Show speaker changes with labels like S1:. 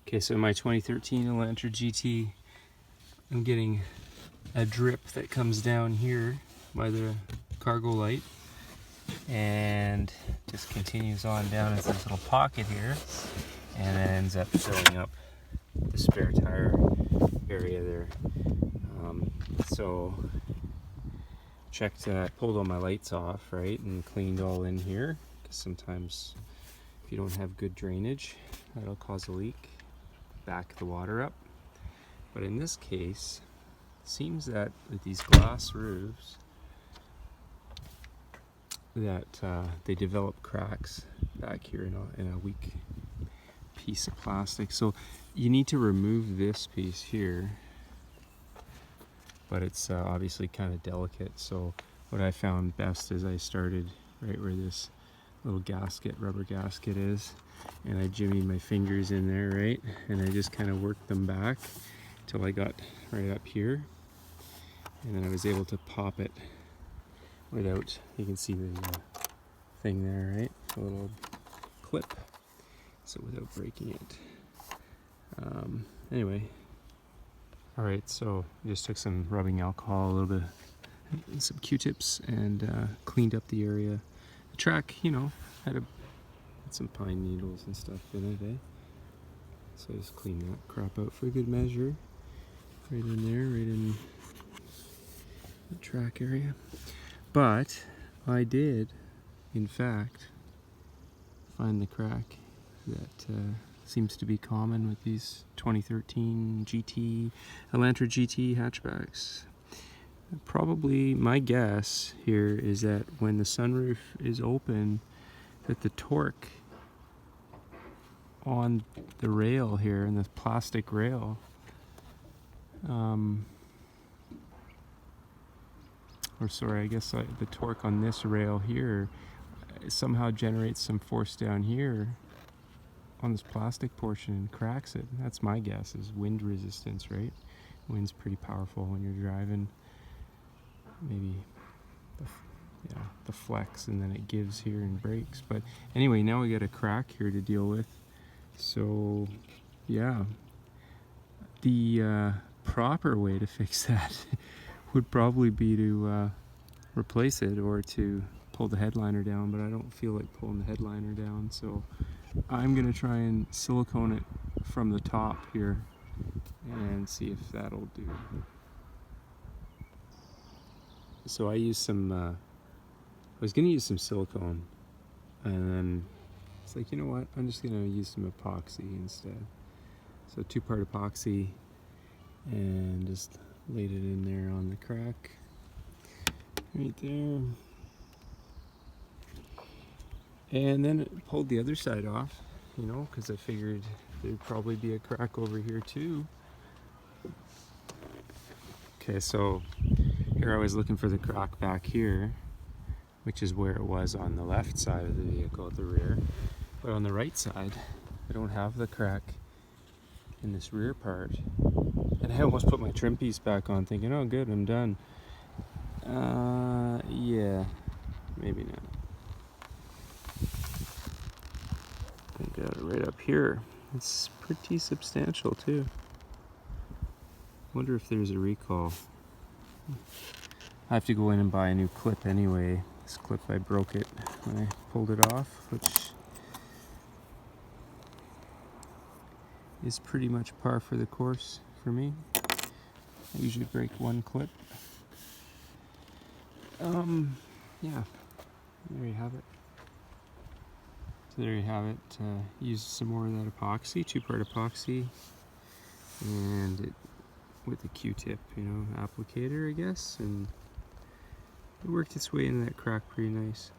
S1: Okay, so in my 2013 Elantra GT, I'm getting a drip that comes down here by the cargo light and just continues on down into this little pocket here, and then ends up filling up the spare tire area there. So checked, pulled all my lights off, right, and cleaned all in here, because sometimes if you don't have good drainage, that'll cause a leak, back the water up. But in this case, it seems that with these glass roofs, that they develop cracks back here in a weak piece of plastic. So you need to remove this piece here, but it's obviously kind of delicate. So what I found best is I started right where this little gasket, rubber gasket is, and I jimmied my fingers in there, right, and I just kind of worked them back till I got right up here, and then I was able to pop it without, you can see the thing there, right, a little clip, so without breaking it. Anyway, all right, so I just took some rubbing alcohol, a little bit, some Q-tips, and cleaned up the area. The track, you know, had some pine needles and stuff in it, eh? So I just cleaned that crap out for a good measure. Right in there, right in the track area. But I did, in fact, find the crack that seems to be common with these 2013 GT, Elantra GT hatchbacks. Probably my guess here is that when the sunroof is open, that the torque on the rail here, and the plastic rail, or sorry, I guess the torque on this rail here somehow generates some force down here on this plastic portion and cracks it. That's my guess, is wind resistance, right? Wind's pretty powerful when you're driving. Maybe the flex, and then it gives here and breaks. But anyway, now we got a crack here to deal with. So yeah, the proper way to fix that would probably be to replace it, or to pull the headliner down, but I don't feel like pulling the headliner down, so I'm gonna try and silicone it from the top here and see if that'll do. So I used some, I was gonna use some silicone, and then it's like, you know what, I'm just gonna use some epoxy instead. So 2-part epoxy, and just laid it in there on the crack right there, and then it pulled the other side off, you know, because I figured there'd probably be a crack over here too. Okay, so here I was looking for the crack back here, which is where it was on the left side of the vehicle at the rear, but on the right side I don't have the crack in this rear part. And I almost put my trim piece back on thinking, oh good, I'm done. Yeah, maybe not. I got it right up here. It's pretty substantial too. Wonder if there's a recall. I have to go in and buy a new clip anyway. This clip, I broke it when I pulled it off, which is pretty much par for the course for me. I usually break one clip. Yeah, there you have it. So there you have it. Use some more of that epoxy, 2-part epoxy, and it with a Q-tip, you know, applicator, I guess, and it worked its way into that crack pretty nice.